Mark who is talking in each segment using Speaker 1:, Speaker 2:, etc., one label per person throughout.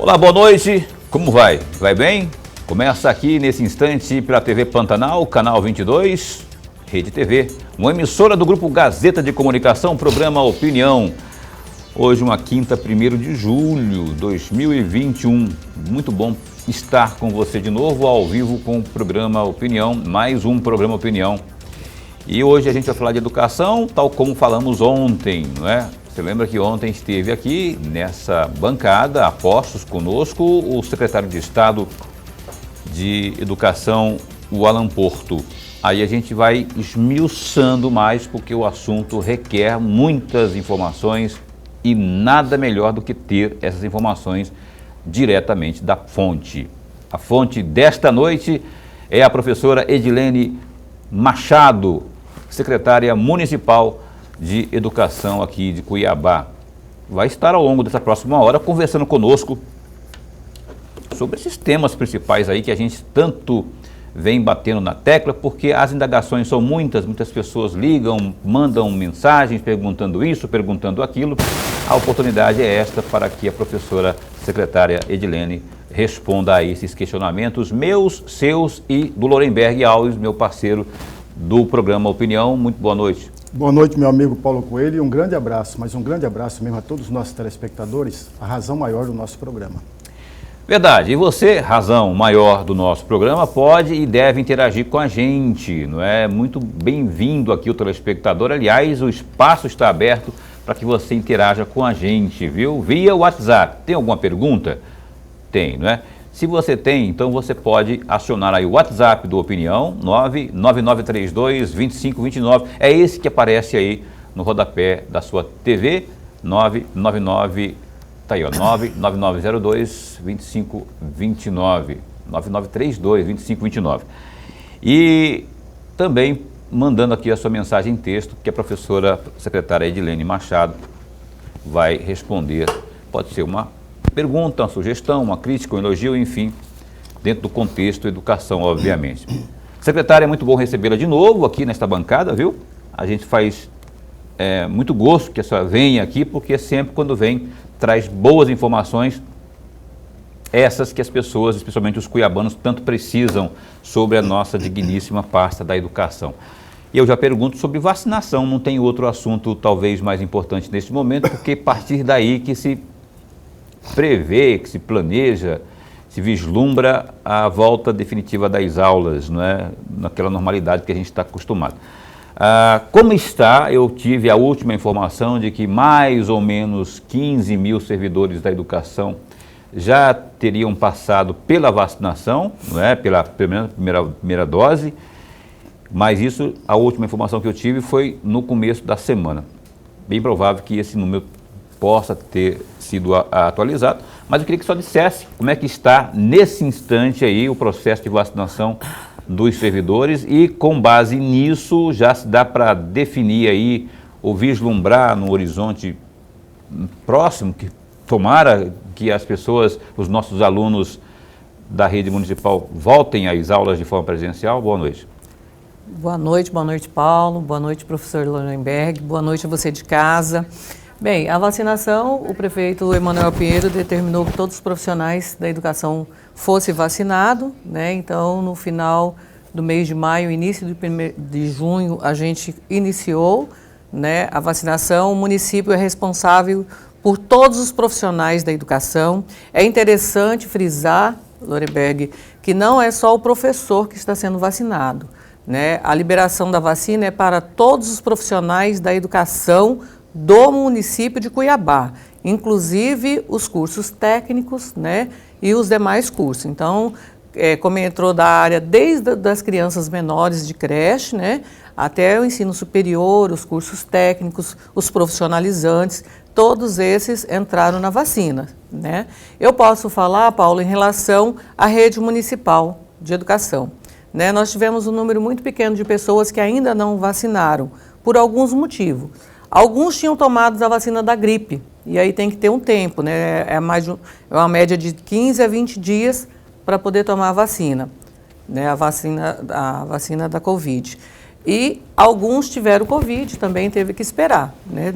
Speaker 1: Olá, boa noite. Como vai? Vai bem? Começa aqui nesse instante pela TV Pantanal, canal 22, Rede TV, uma emissora do Grupo Gazeta de Comunicação, programa Opinião. Hoje, uma quinta, 1º de julho de 2021. Muito bom estar com você de novo, ao vivo, com o programa Opinião, mais um programa Opinião. E hoje a gente vai falar de educação, tal como falamos ontem, não é? Você lembra que ontem esteve aqui, nessa bancada, a postos conosco, o secretário de Estado de Educação, o Alan Porto. Aí a gente vai esmiuçando mais, porque o assunto requer muitas informações e nada melhor do que ter essas informações diretamente da fonte. A fonte desta noite é a professora Edilene Machado, secretária municipal de Educação aqui de Cuiabá. Vai estar ao longo dessa próxima hora conversando conosco sobre esses temas principais aí que a gente tanto vem batendo na tecla, porque as indagações são muitas pessoas ligam, mandam mensagens perguntando isso, perguntando aquilo. A oportunidade é esta para que a professora secretária Edilene responda a esses questionamentos meus, seus e do Lorenberg Alves, meu parceiro do programa Opinião. Muito boa noite.
Speaker 2: Boa noite, meu amigo Paulo Coelho, e um grande abraço, mas um grande abraço mesmo a todos os nossos telespectadores, a razão maior do nosso programa.
Speaker 1: Verdade, e você, razão maior do nosso programa, pode e deve interagir com a gente, não é? Muito bem-vindo aqui o telespectador, aliás, o espaço está aberto para que você interaja com a gente, viu? Via WhatsApp. Tem alguma pergunta? Tem, não é? Se você tem, então você pode acionar aí o WhatsApp do Opinião, 99932-2529. É esse que aparece aí no rodapé da sua TV, 999, tá aí, ó, 99902-2529, 9932-2529. E também mandando aqui a sua mensagem em texto, que a professora secretária Edilene Machado vai responder. Pode ser uma pergunta, uma sugestão, uma crítica, um elogio, enfim, dentro do contexto educação, obviamente. Secretária, é muito bom recebê-la de novo aqui nesta bancada, viu? A gente faz muito gosto que a senhora venha aqui, porque sempre quando vem, traz boas informações, essas que as pessoas, especialmente os cuiabanos, tanto precisam sobre a nossa digníssima pasta da educação. E eu já pergunto sobre vacinação, não tem outro assunto talvez mais importante neste momento, porque a partir daí que se prevê, que se planeja, se vislumbra a volta definitiva das aulas, não é? Naquela normalidade que a gente está acostumado. Como está, eu tive a última informação de que mais ou menos 15 mil servidores da educação já teriam passado pela vacinação, não é? Pela primeira dose, mas isso, a última informação que eu tive foi no começo da semana. Bem provável que esse número possa ter sido atualizado, mas eu queria que só dissesse como é que está nesse instante aí o processo de vacinação dos servidores e com base nisso já se dá para definir aí ou vislumbrar no horizonte próximo, que tomara que as pessoas, os nossos alunos da rede municipal voltem às aulas de forma presencial. Boa noite.
Speaker 3: Boa noite Paulo, boa noite professor Lorenberg, boa noite a você de casa. Bem, a vacinação, o prefeito Emanuel Pinheiro determinou que todos os profissionais da educação fossem vacinados, né? Então, no final do mês de maio, início de junho, a gente iniciou, né, a vacinação. O município é responsável por todos os profissionais da educação. É interessante frisar, Lorenberg, que não é só o professor que está sendo vacinado, né? A liberação da vacina é para todos os profissionais da educação do município de Cuiabá, inclusive os cursos técnicos, né, e os demais cursos. Então, como entrou da área desde das crianças menores de creche, né, até o ensino superior, os cursos técnicos, os profissionalizantes, todos esses entraram na vacina, né. Eu posso falar, Paulo, em relação à rede municipal de educação, né. Nós tivemos um número muito pequeno de pessoas que ainda não vacinaram, por alguns motivos. Alguns tinham tomado a vacina da gripe, e aí tem que ter um tempo, né? É uma média de 15 a 20 dias para poder tomar a vacina, né? A vacina da Covid. E alguns tiveram Covid, também teve que esperar, né?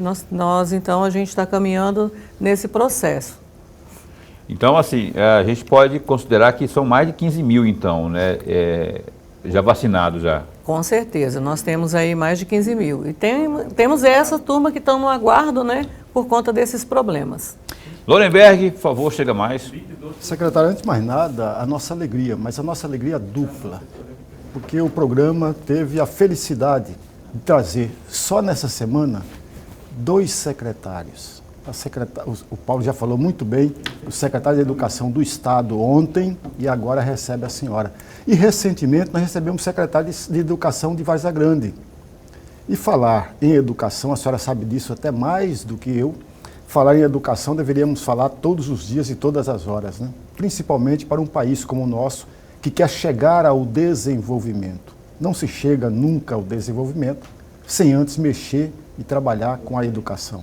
Speaker 3: Então, a gente está caminhando nesse processo.
Speaker 1: Então, assim, a gente pode considerar que são mais de 15 mil, então, né, já vacinados já.
Speaker 3: Com certeza, nós temos aí mais de 15 mil. E temos essa turma que estão no aguardo, né, por conta desses problemas.
Speaker 1: Lorenberg, por favor, chega mais.
Speaker 2: Secretário, antes de mais nada, a nossa alegria, mas a nossa alegria dupla, porque o programa teve a felicidade de trazer, só nessa semana, 2 secretários. O Paulo já falou muito bem, o secretário de Educação do Estado ontem e agora recebe a senhora. E recentemente nós recebemos o secretário de Educação de Várzea Grande. E falar em educação, a senhora sabe disso até mais do que eu, falar em educação deveríamos falar todos os dias e todas as horas, né? Principalmente para um país como o nosso, que quer chegar ao desenvolvimento. Não se chega nunca ao desenvolvimento sem antes mexer e trabalhar com a educação.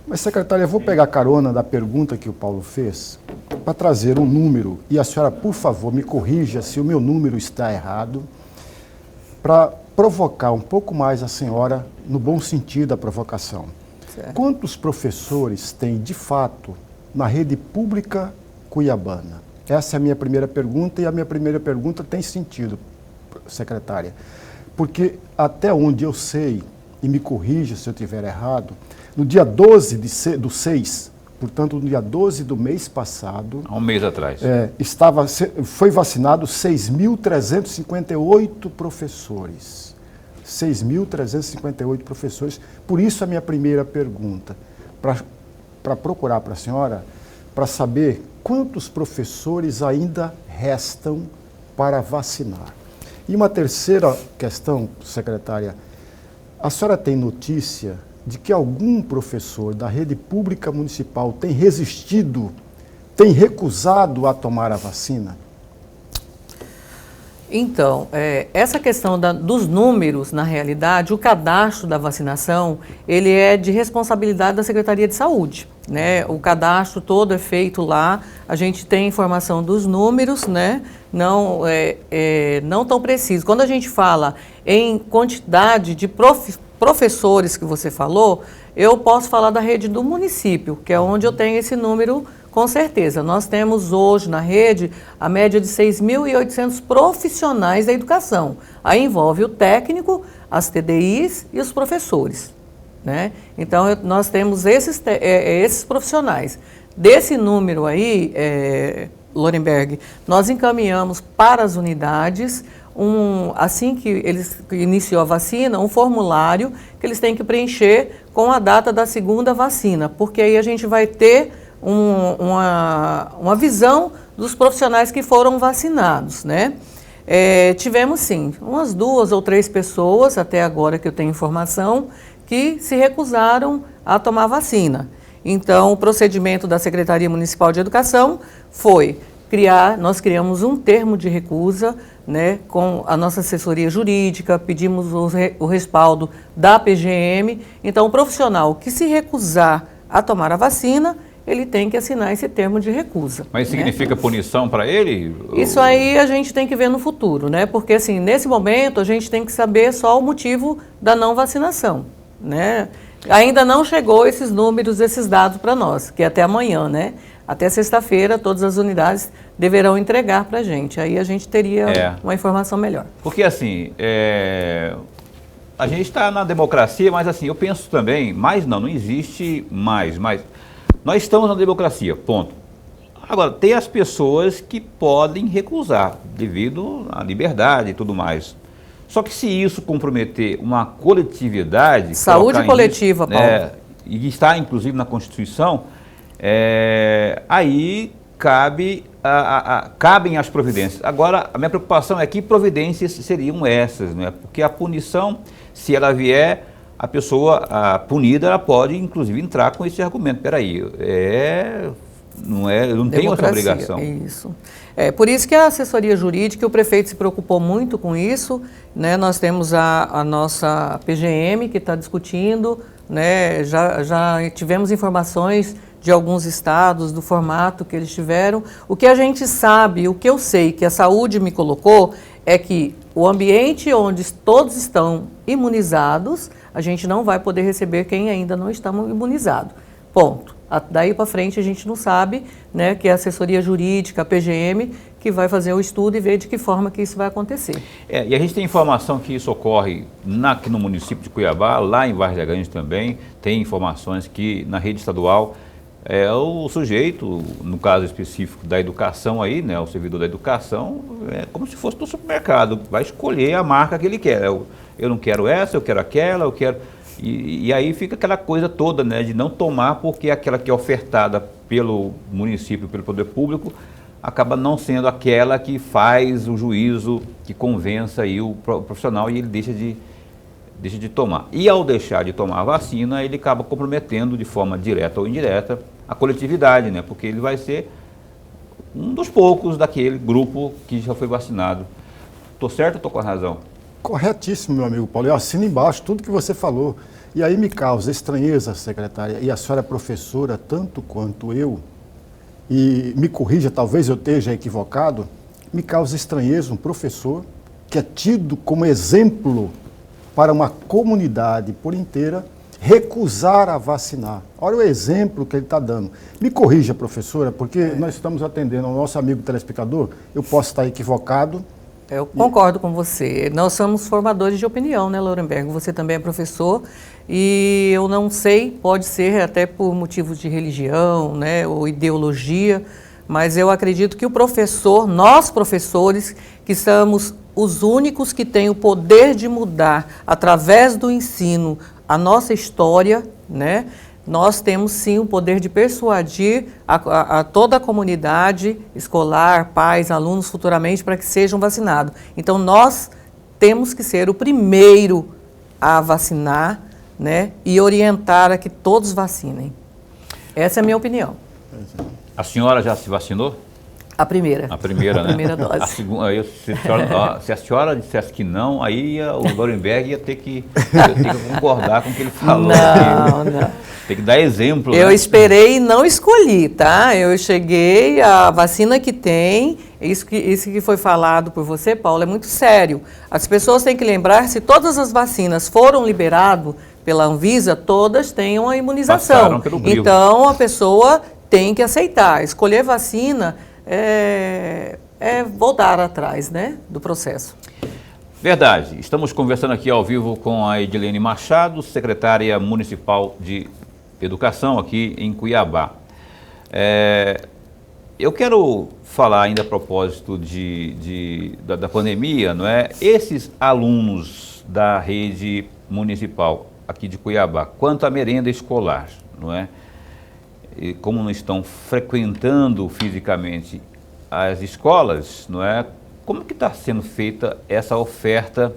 Speaker 2: Mas, secretária, eu vou pegar carona da pergunta que o Paulo fez para trazer um número, e a senhora, por favor, me corrija se o meu número está errado, para provocar um pouco mais a senhora no bom sentido da provocação. Certo. Quantos professores tem, de fato, na rede pública cuiabana? Essa é a minha primeira pergunta, e a minha primeira pergunta tem sentido, secretária, porque até onde eu sei, e me corrija se eu estiver errado, no dia 12 do 6, portanto, no dia 12 do mês passado...
Speaker 1: Há um mês atrás.
Speaker 2: Foi vacinado 6.358 professores. 6.358 professores. Por isso a minha primeira pergunta, para procurar para a senhora, para saber quantos professores ainda restam para vacinar. E uma terceira questão, secretária, a senhora tem notícia de que algum professor da rede pública municipal tem resistido, tem recusado a tomar a vacina?
Speaker 3: Então, essa questão dos números, na realidade, o cadastro da vacinação, ele é de responsabilidade da Secretaria de Saúde, né? O cadastro todo é feito lá, a gente tem informação dos números, né? Não tão preciso. Quando a gente fala em quantidade de professores que você falou, eu posso falar da rede do município, que é onde eu tenho esse número com certeza. Nós temos hoje na rede a média de 6.800 profissionais da educação. Aí envolve o técnico, as TDIs e os professores, né? Então, nós temos esses profissionais. Desse número aí, Lorenberg, nós encaminhamos para as unidades, assim que eles iniciou a vacina, um formulário que eles têm que preencher com a data da segunda vacina, porque aí a gente vai ter uma visão dos profissionais que foram vacinados, né? Tivemos sim, umas 2 ou 3 pessoas, até agora que eu tenho informação, que se recusaram a tomar vacina. Então, o procedimento da Secretaria Municipal de Educação foi nós criamos um termo de recusa, né, com a nossa assessoria jurídica, pedimos o respaldo da PGM. Então, o profissional que se recusar a tomar a vacina, ele tem que assinar esse termo de recusa.
Speaker 1: Mas significa punição para ele?
Speaker 3: Isso aí a gente tem que ver no futuro, né? Porque, assim, nesse momento, a gente tem que saber só o motivo da não vacinação, né? Ainda não chegou esses números, esses dados para nós, que é até amanhã, né? Até sexta-feira, todas as unidades deverão entregar para a gente. Aí a gente teria uma informação melhor.
Speaker 1: Porque, assim, a gente está na democracia, mas, assim, eu penso também, não existe mais, mas nós estamos na democracia, ponto. Agora, tem as pessoas que podem recusar, devido à liberdade e tudo mais. Só que se isso comprometer uma coletividade...
Speaker 3: Saúde coletiva, Paulo.
Speaker 1: E está, inclusive, na Constituição, aí cabem as providências. Agora, a minha preocupação é que providências seriam essas, né? Porque a punição, se ela vier, a pessoa punida, ela pode, inclusive, entrar com esse argumento. Peraí, eu não tenho essa obrigação.
Speaker 3: É isso. Por isso que a assessoria jurídica, o prefeito se preocupou muito com isso, né? Nós temos a nossa PGM que está discutindo, né? Já tivemos informações de alguns estados, do formato que eles tiveram. O que a gente sabe, o que eu sei que a saúde me colocou, é que o ambiente onde todos estão imunizados, a gente não vai poder receber quem ainda não está imunizado. Ponto. Daí para frente a gente não sabe, né, que é a assessoria jurídica, a PGM, que vai fazer o estudo e ver de que forma que isso vai acontecer.
Speaker 1: E a gente tem informação que isso ocorre aqui no município de Cuiabá, lá em Várzea Grande também, tem informações que na rede estadual o sujeito, no caso específico da educação aí, né, o servidor da educação, é como se fosse no supermercado, vai escolher a marca que ele quer. Eu não quero essa, eu quero aquela, eu quero... E aí fica aquela coisa toda, né, de não tomar porque aquela que é ofertada pelo município, pelo poder público, acaba não sendo aquela que faz o juízo, que convença aí o profissional e ele deixa de tomar. E ao deixar de tomar a vacina, ele acaba comprometendo de forma direta ou indireta a coletividade, né? Porque ele vai ser um dos poucos daquele grupo que já foi vacinado. Estou certo ou estou com a razão?
Speaker 2: Corretíssimo, meu amigo Paulo. Eu assino embaixo tudo que você falou. E aí me causa estranheza, secretária, e a senhora é professora tanto quanto eu, e me corrija, talvez eu esteja equivocado, me causa estranheza um professor que é tido como exemplo para uma comunidade por inteira recusar a vacinar. Olha o exemplo que ele está dando. Me corrija, professora, porque nós estamos atendendo ao nosso amigo telespectador, eu posso estar equivocado.
Speaker 3: Eu concordo com você. Nós somos formadores de opinião, né, Lorenberg? Você também é professor e eu não sei, pode ser até por motivos de religião, né, ou ideologia, mas eu acredito que o professor, nós professores, que somos os únicos que têm o poder de mudar através do ensino a nossa história, né? Nós temos sim o poder de persuadir a toda a comunidade escolar, pais, alunos futuramente para que sejam vacinados. Então nós temos que ser o primeiro a vacinar, né, e orientar a que todos vacinem. Essa é a minha opinião.
Speaker 1: A senhora já se vacinou?
Speaker 3: A primeira.
Speaker 1: A primeira,
Speaker 3: a
Speaker 1: né?
Speaker 3: Primeira dose.
Speaker 1: A segunda, se a senhora dissesse que não, aí o Lorenberg ia ter que concordar com o que ele falou.
Speaker 3: Não.
Speaker 1: Tem que dar exemplo.
Speaker 3: Eu
Speaker 1: né?
Speaker 3: esperei e não escolhi, tá? Eu cheguei, a vacina que tem, isso que foi falado por você, Paulo, é muito sério. As pessoas têm que lembrar, se todas as vacinas foram liberadas pela Anvisa, todas têm uma imunização.
Speaker 1: Passaram pelo crivo.
Speaker 3: Então, a pessoa tem que aceitar. Escolher vacina é voltar atrás, né, do processo.
Speaker 1: Verdade. Estamos conversando aqui ao vivo com a Edilene Machado, secretária municipal de Educação aqui em Cuiabá. Eu quero falar ainda a propósito da pandemia, não é? Esses alunos da rede municipal aqui de Cuiabá, quanto à merenda escolar, não é? E como não estão frequentando fisicamente as escolas, não é? Como que está sendo feita essa oferta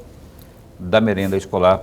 Speaker 1: da merenda escolar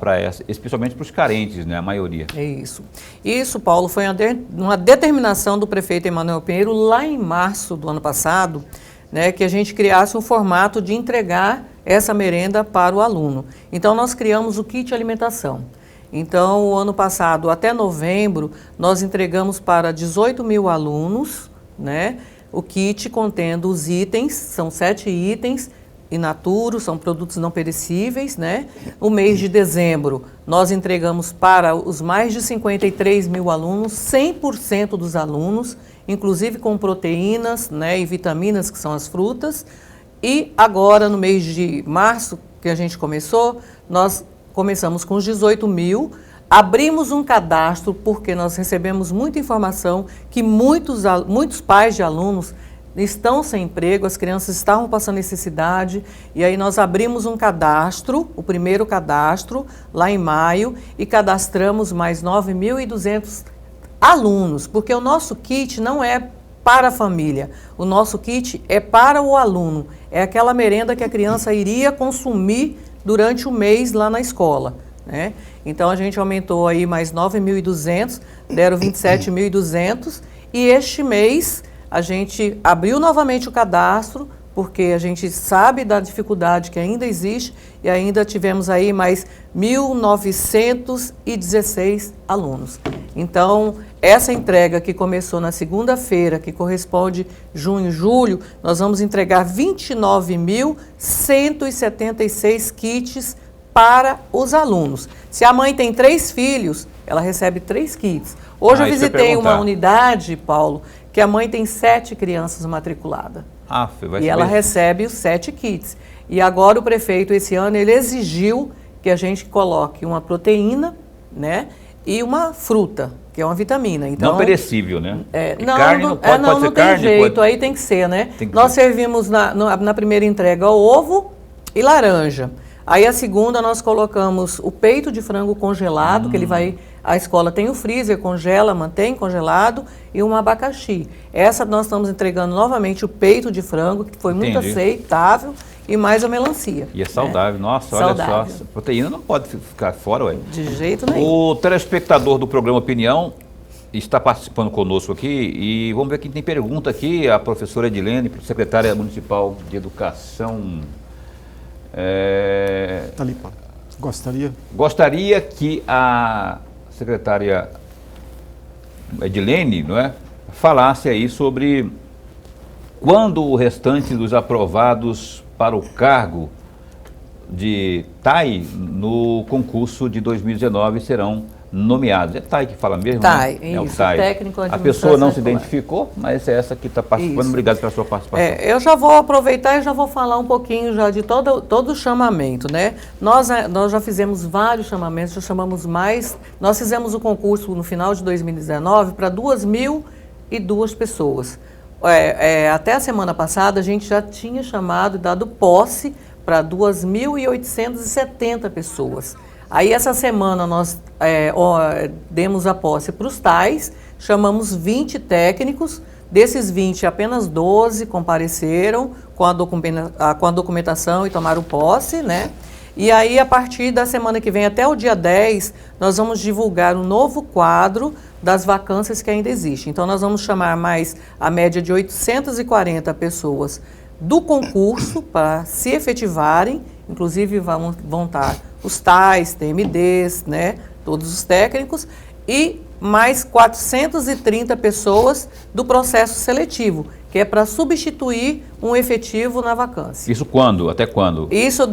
Speaker 1: especialmente para os carentes, né? A maioria.
Speaker 3: É isso. Isso, Paulo, foi uma determinação do prefeito Emanuel Pinheiro lá em março do ano passado, né, que a gente criasse um formato de entregar essa merenda para o aluno. Então, nós criamos o kit alimentação. Então, o ano passado, até novembro, nós entregamos para 18 mil alunos, né, o kit contendo os itens, são 7 itens, in natura, são produtos não perecíveis, né? O mês de dezembro, nós entregamos para os mais de 53 mil alunos, 100% dos alunos, inclusive com proteínas, né, e vitaminas, que são as frutas. E agora, no mês de março, que a gente começou, nós começamos com os 18 mil, abrimos um cadastro, porque nós recebemos muita informação que muitos pais de alunos estão sem emprego, as crianças estavam passando necessidade, e aí nós abrimos um cadastro, o primeiro cadastro, lá em maio, e cadastramos mais 9.200 alunos, porque o nosso kit não é para a família, o nosso kit é para o aluno, é aquela merenda que a criança iria consumir durante o mês lá na escola, né? Então a gente aumentou aí mais 9.200, deram 27.200, e este mês a gente abriu novamente o cadastro, porque a gente sabe da dificuldade que ainda existe, e ainda tivemos aí mais 1.916 alunos. Então, essa entrega que começou na segunda-feira, que corresponde junho, julho, nós vamos entregar 29.176 kits para os alunos. Se a mãe tem 3 filhos, ela recebe 3 kits. Hoje eu visitei uma unidade, Paulo, que a mãe tem 7 crianças matriculadas. E ela recebe os 7 kits. E agora o prefeito, esse ano, ele exigiu que a gente coloque uma proteína, né, e uma fruta, que é uma vitamina. Então,
Speaker 1: não perecível, né?
Speaker 3: Carne não pode, não tem carne, jeito, aí tem que ser, né? Nós servimos na primeira entrega ovo e laranja. Aí a segunda nós colocamos o peito de frango congelado, que ele vai... A escola tem o freezer, congela, mantém congelado, e um abacaxi. Essa nós estamos entregando novamente o peito de frango, que foi muito aceitável, e mais a melancia.
Speaker 1: E é saudável, nossa, saudável. Olha só, a proteína não pode ficar fora, ué.
Speaker 3: De jeito nenhum.
Speaker 1: O telespectador do programa Opinião está participando conosco aqui, e vamos ver quem tem pergunta aqui, a professora Edilene, secretária municipal de Educação.
Speaker 2: Talipa,
Speaker 1: gostaria que a secretária Edilene, não é, falasse aí sobre quando o restante dos aprovados para o cargo de TAI no concurso de 2019 serão nomeados. É TAI que fala mesmo?
Speaker 3: TAI,
Speaker 1: né?
Speaker 3: Isso, TAI. Técnico
Speaker 1: A pessoa não se identificou, mas é essa que está participando.
Speaker 3: Isso.
Speaker 1: Obrigado pela sua participação.
Speaker 3: Eu já vou aproveitar e já vou falar um pouquinho já de todo o chamamento, né? Nós já fizemos vários chamamentos, já chamamos mais. Nós fizemos o concurso no final de 2019 para 2.002 pessoas. Até a semana passada a gente já tinha chamado e dado posse para 2.870 pessoas. Aí essa semana nós demos a posse para os TAIs, chamamos 20 técnicos, desses 20 apenas 12 compareceram com a documentação e tomaram posse, né? E aí a partir da semana que vem até o dia 10, nós vamos divulgar um novo quadro das vacâncias que ainda existem. Então nós vamos chamar mais a média de 840 pessoas do concurso para se efetivarem, inclusive vão estar os TAIs, TMDs, né, todos os técnicos, e mais 430 pessoas do processo seletivo, que é para substituir um efetivo na vacância.
Speaker 1: Isso quando? Até quando?
Speaker 3: Isso,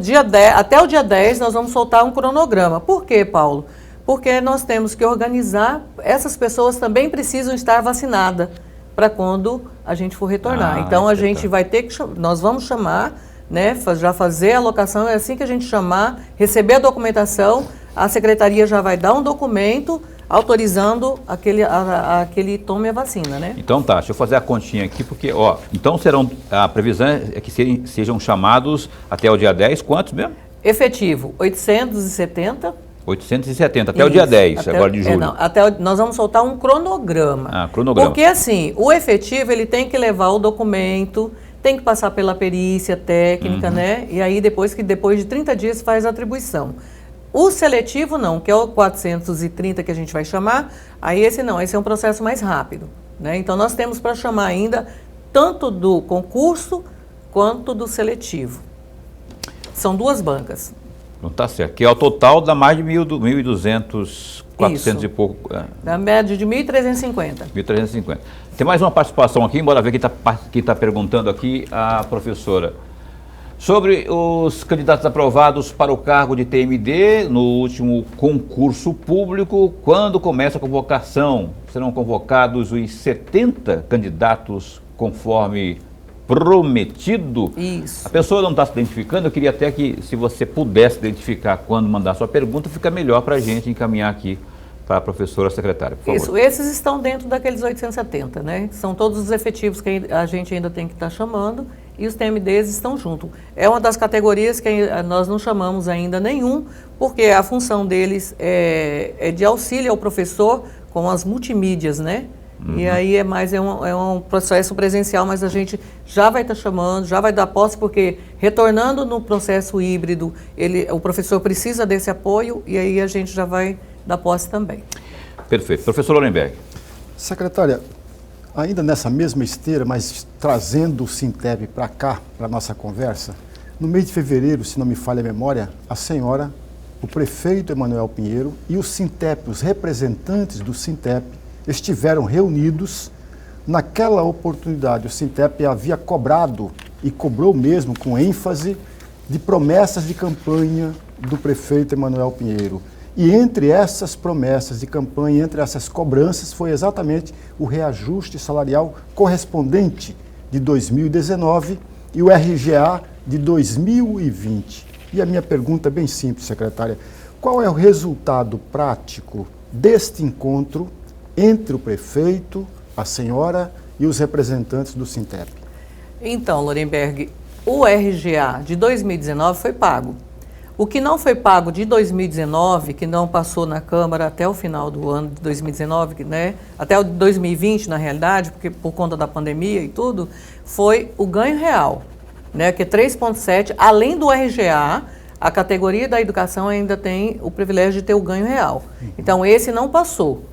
Speaker 3: até o dia 10 nós vamos soltar um cronograma. Por quê, Paulo? Porque nós temos que organizar, essas pessoas também precisam estar vacinadas para quando a gente for retornar. Então a gente vai ter que, nós vamos chamar, né, já fazer a alocação, é assim que a gente chamar, receber a documentação, a secretaria já vai dar um documento autorizando aquele tome a vacina, né?
Speaker 1: Então tá, deixa eu fazer a continha aqui, porque, então a previsão é que sejam chamados até o dia 10, quantos mesmo?
Speaker 3: Efetivo, 870.
Speaker 1: 870, até o dia 10, agora de julho.
Speaker 3: Nós vamos soltar um cronograma.
Speaker 1: Cronograma.
Speaker 3: Porque assim, o efetivo, ele tem que levar o documento, tem que passar pela perícia técnica, né? E aí depois de 30 dias faz a atribuição. O seletivo não, que é o 430 que a gente vai chamar, aí esse é um processo mais rápido, né? Então nós temos para chamar ainda tanto do concurso quanto do seletivo. São 2 bancas.
Speaker 1: Não tá certo, que ao total dá mais de 1.200, 400 e pouco.
Speaker 3: Da média de 1.350.
Speaker 1: 1.350. Tem mais uma participação aqui, bora ver quem está perguntando aqui, a professora. Sobre os candidatos aprovados para o cargo de TMD no último concurso público, quando começa a convocação? Serão convocados os 70 candidatos conforme prometido?
Speaker 3: Isso.
Speaker 1: A pessoa não está se identificando, eu queria até que, se você pudesse identificar quando mandar sua pergunta, fica melhor para a gente encaminhar aqui para a professora secretária, por favor.
Speaker 3: Isso, esses estão dentro daqueles 870, né? São todos os efetivos que a gente ainda tem que estar chamando, e os TMDs estão junto. É uma das categorias que nós não chamamos ainda nenhum, porque a função deles é de auxílio ao professor com as multimídias, né? E aí é um processo presencial, mas a gente já vai estar chamando, já vai dar posse, porque retornando no processo híbrido, o professor precisa desse apoio, e aí a gente já vai dar posse também.
Speaker 1: Perfeito. Professor Lorenberg.
Speaker 2: Secretária, ainda nessa mesma esteira, mas trazendo o Sintep para cá, para a nossa conversa, no mês de fevereiro, se não me falha a memória, a senhora, o prefeito Emanuel Pinheiro e o Sintep, os representantes do Sintep, estiveram reunidos. Naquela oportunidade, o Sintep havia cobrado, e cobrou mesmo com ênfase, de promessas de campanha do prefeito Emanuel Pinheiro. E entre essas promessas de campanha, entre essas cobranças, foi exatamente o reajuste salarial correspondente de 2019 e o RGA de 2020. E a minha pergunta é bem simples, secretária. Qual é o resultado prático deste encontro entre o prefeito, a senhora e os representantes do Sintep?
Speaker 3: Então, Lorenberg, o RGA de 2019 foi pago. O que não foi pago de 2019, que não passou na Câmara até o final do ano de 2019, né, até o 2020, na realidade, porque por conta da pandemia e tudo, foi o ganho real, né, que é 3,7, além do RGA, a categoria da educação ainda tem o privilégio de ter o ganho real. Então, esse não passou,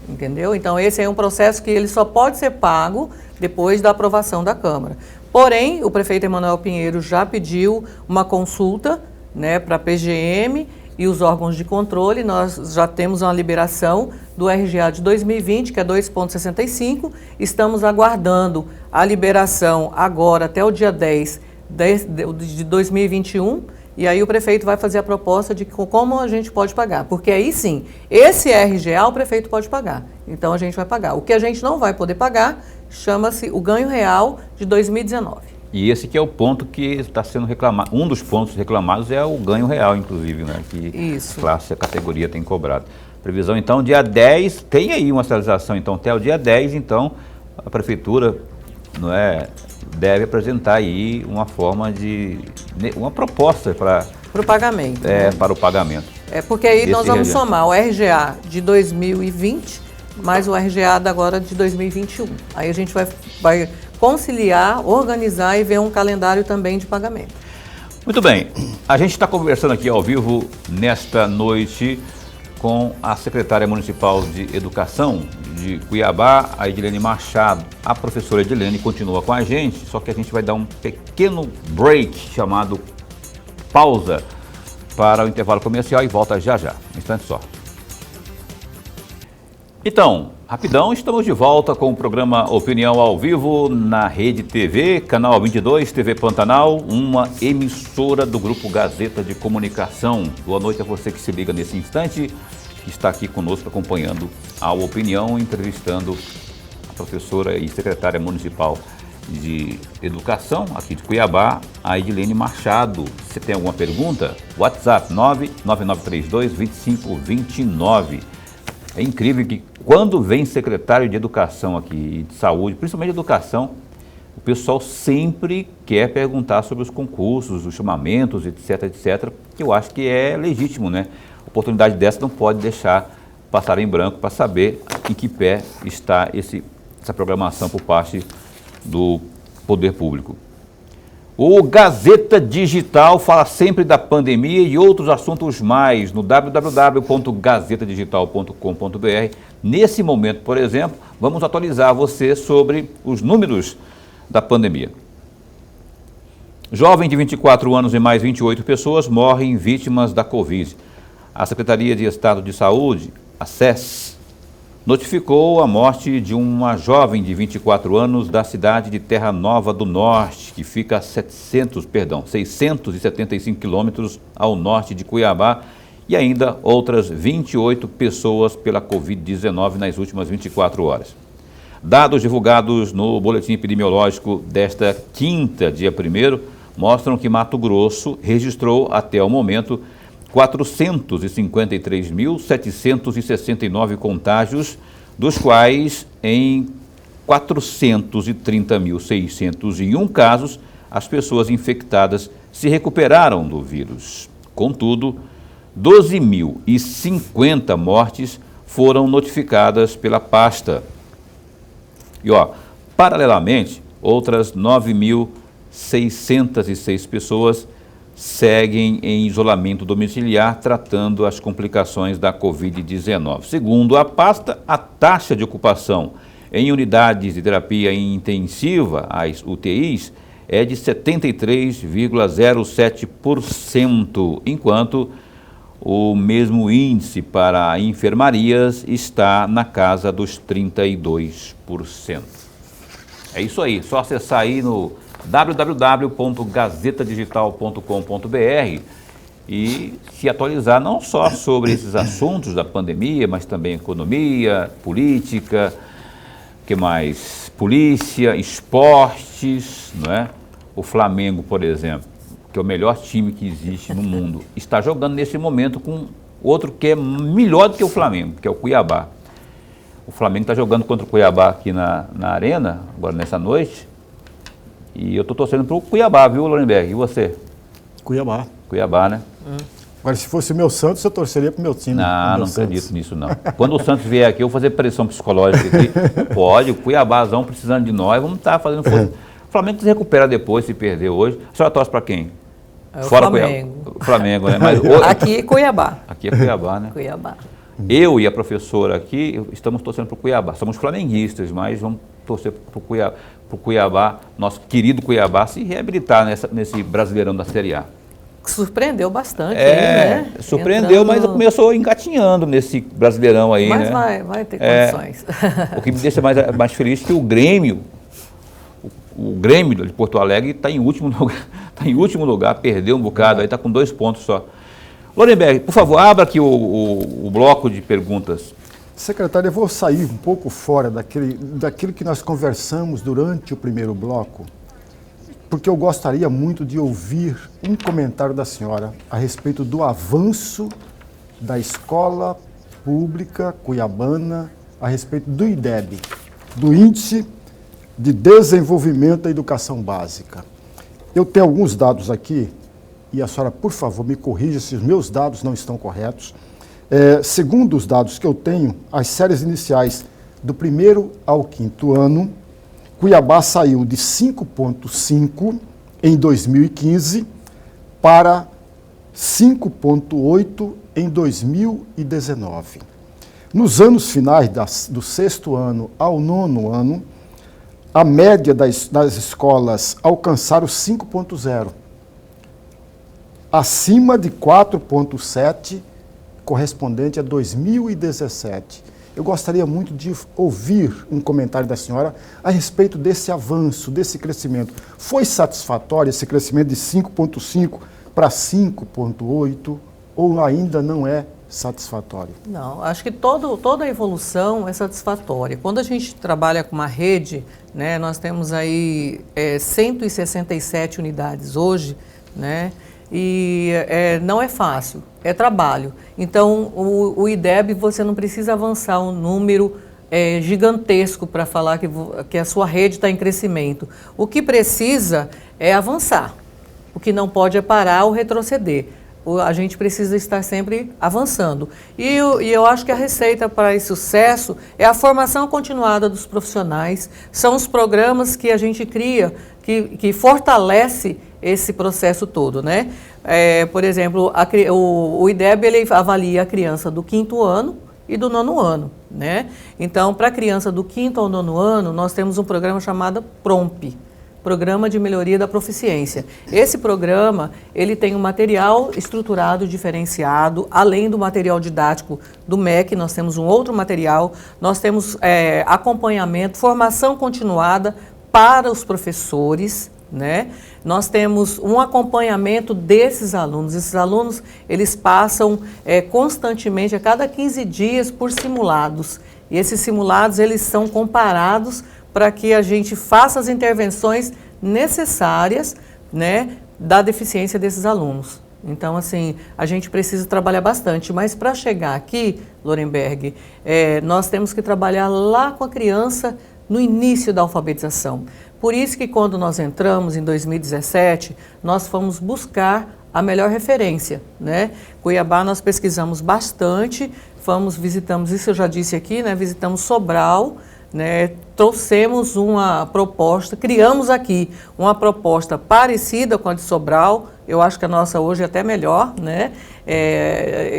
Speaker 3: entendeu? Então, esse é um processo que ele só pode ser pago depois da aprovação da Câmara. Porém, o prefeito Emanuel Pinheiro já pediu uma consulta, né, para a PGM e os órgãos de controle. Nós já temos uma liberação do RGA de 2020, que é 2,65. Estamos aguardando a liberação agora até o dia 10 de 2021. E aí o prefeito vai fazer a proposta de como a gente pode pagar. Porque aí sim, esse RGA o prefeito pode pagar. Então a gente vai pagar. O que a gente não vai poder pagar chama-se o ganho real de 2019.
Speaker 1: E esse que é o ponto que está sendo reclamado. Um dos pontos reclamados é o ganho real, inclusive, né? Que
Speaker 3: Isso.
Speaker 1: a categoria tem cobrado. Previsão, então, dia 10, tem aí uma sinalização, então, até o dia 10, então, a Prefeitura, não é, deve apresentar aí uma forma de, uma proposta para
Speaker 3: o pagamento.
Speaker 1: Para o pagamento.
Speaker 3: Porque aí nós vamos
Speaker 1: RGA.
Speaker 3: somar o RGA de 2020 mais o RGA agora de 2021. Aí a gente vai conciliar, organizar e ver um calendário também de pagamento.
Speaker 1: Muito bem, a gente está conversando aqui ao vivo nesta noite com a secretária municipal de Educação de Cuiabá, a Edilene Machado. A professora Edilene continua com a gente, só que a gente vai dar um pequeno break chamado pausa para o intervalo comercial e volta já já, um instante só. Então, rapidão, estamos de volta com o programa Opinião ao Vivo na Rede TV, canal 22, TV Pantanal, uma emissora do Grupo Gazeta de Comunicação. Boa noite a você que se liga nesse instante, que está aqui conosco acompanhando a Opinião, entrevistando a professora e secretária municipal de Educação aqui de Cuiabá, a Edilene Machado. Você tem alguma pergunta? WhatsApp 99932-2529. É incrível que quando vem secretário de Educação aqui, de Saúde, principalmente de Educação, o pessoal sempre quer perguntar sobre os concursos, os chamamentos, etc, etc, que eu acho que é legítimo, né? Oportunidade dessa não pode deixar passar em branco para saber em que pé está essa programação por parte do poder público. O Gazeta Digital fala sempre da pandemia e outros assuntos mais no www.gazetadigital.com.br. Nesse momento, por exemplo, vamos atualizar você sobre os números da pandemia. Jovem de 24 anos e mais 28 pessoas morrem vítimas da Covid. A Secretaria de Estado de Saúde, a SES, notificou a morte de uma jovem de 24 anos da cidade de Terra Nova do Norte, que fica a 675 quilômetros ao norte de Cuiabá, e ainda outras 28 pessoas pela Covid-19 nas últimas 24 horas. Dados divulgados no boletim epidemiológico desta quinta, dia 1º, mostram que Mato Grosso registrou até o momento 453.769 contágios, dos quais em 430.601 casos as pessoas infectadas se recuperaram do vírus. Contudo, 12.050 mortes foram notificadas pela pasta. E, paralelamente, outras 9.606 pessoas seguem em isolamento domiciliar, tratando as complicações da Covid-19. Segundo a pasta, a taxa de ocupação em unidades de terapia intensiva, as UTIs, é de 73,07%, enquanto o mesmo índice para enfermarias está na casa dos 32%. É isso aí, só acessar aí no www.gazetadigital.com.br e se atualizar não só sobre esses assuntos da pandemia, mas também economia, política, que mais? Polícia, esportes, não é? O Flamengo, por exemplo, que é o melhor time que existe no mundo, está jogando nesse momento com outro que é melhor do que o Flamengo, que é o Cuiabá. O Flamengo está jogando contra o Cuiabá aqui na Arena, agora nessa noite, e eu estou torcendo para o Cuiabá, viu, Lorenberg? E você?
Speaker 2: Cuiabá.
Speaker 1: Cuiabá, né?
Speaker 2: Agora, se fosse o meu Santos, eu torceria para o meu time.
Speaker 1: Não acredito nisso, não. Quando o Santos vier aqui, eu vou fazer pressão psicológica aqui. Não pode, o Cuiabázão precisando de nós, vamos estar fazendo força. O Flamengo se recupera depois, se perder hoje. A senhora torce para quem?
Speaker 3: É o Flamengo.
Speaker 1: O Flamengo, né? Mas
Speaker 3: aqui é Cuiabá.
Speaker 1: Aqui é Cuiabá, né?
Speaker 3: Cuiabá.
Speaker 1: Eu e a professora aqui estamos torcendo para o Cuiabá. Somos flamenguistas, mas vamos torcer para o Cuiabá, nosso querido Cuiabá, se reabilitar nesse Brasileirão da Série A.
Speaker 3: Surpreendeu bastante, né?
Speaker 1: Surpreendeu, mas começou engatinhando nesse Brasileirão aí,
Speaker 3: mas
Speaker 1: né?
Speaker 3: vai ter condições.
Speaker 1: O que me deixa mais feliz é que o Grêmio de Porto Alegre está em último lugar, perdeu um bocado, aí está com 2 pontos só. Lorenberg, por favor, abra aqui o bloco de perguntas.
Speaker 2: Secretário, eu vou sair um pouco fora daquilo que nós conversamos durante o primeiro bloco, porque eu gostaria muito de ouvir um comentário da senhora a respeito do avanço da escola pública cuiabana, a respeito do IDEB, do Índice de Desenvolvimento da Educação Básica. Eu tenho alguns dados aqui, e a senhora, por favor, me corrija se os meus dados não estão corretos. Segundo os dados que eu tenho, as séries iniciais do 1º ao 5º ano, Cuiabá saiu de 5,5 em 2015 para 5,8 em 2019. Nos anos finais do 6º ano ao 9º ano, a média das escolas alcançaram 5,0, acima de 4,7, correspondente a 2017. Eu gostaria muito de ouvir um comentário da senhora a respeito desse avanço, desse crescimento. Foi satisfatório esse crescimento de 5,5 para 5,8 ou ainda não é satisfatório?
Speaker 3: Não, acho que toda a evolução é satisfatória. Quando a gente trabalha com uma rede, né, nós temos aí 167 unidades hoje, né, e não é fácil, é trabalho. Então, o IDEB, você não precisa avançar um número gigantesco para falar que a sua rede está em crescimento. O que precisa é avançar. O que não pode é parar ou retroceder. A gente precisa estar sempre avançando. E eu acho que a receita para esse sucesso é a formação continuada dos profissionais, são os programas que a gente cria, que fortalece esse processo todo, né? Por exemplo, o IDEB, ele avalia a criança do 5º ano e do 9º ano, né? Então, para a criança do 5º ao 9º ano, nós temos um programa chamado PROMP, Programa de Melhoria da Proficiência. Esse programa, ele tem um material estruturado diferenciado, além do material didático do MEC, nós temos um outro material, nós temos acompanhamento, formação continuada para os professores, né? Nós temos um acompanhamento desses alunos. Esses alunos, eles passam constantemente, a cada 15 dias, por simulados. E esses simulados, eles são comparados para que a gente faça as intervenções necessárias, né, da deficiência desses alunos. Então, assim, a gente precisa trabalhar bastante, mas para chegar aqui, Lorenberg, nós temos que trabalhar lá com a criança no início da alfabetização. Por isso que quando nós entramos em 2017, nós fomos buscar a melhor referência, né? Cuiabá nós pesquisamos bastante, visitamos, isso eu já disse aqui, né? Visitamos Sobral, né? Trouxemos uma proposta, criamos aqui uma proposta parecida com a de Sobral. Eu acho que a nossa hoje é até melhor, né?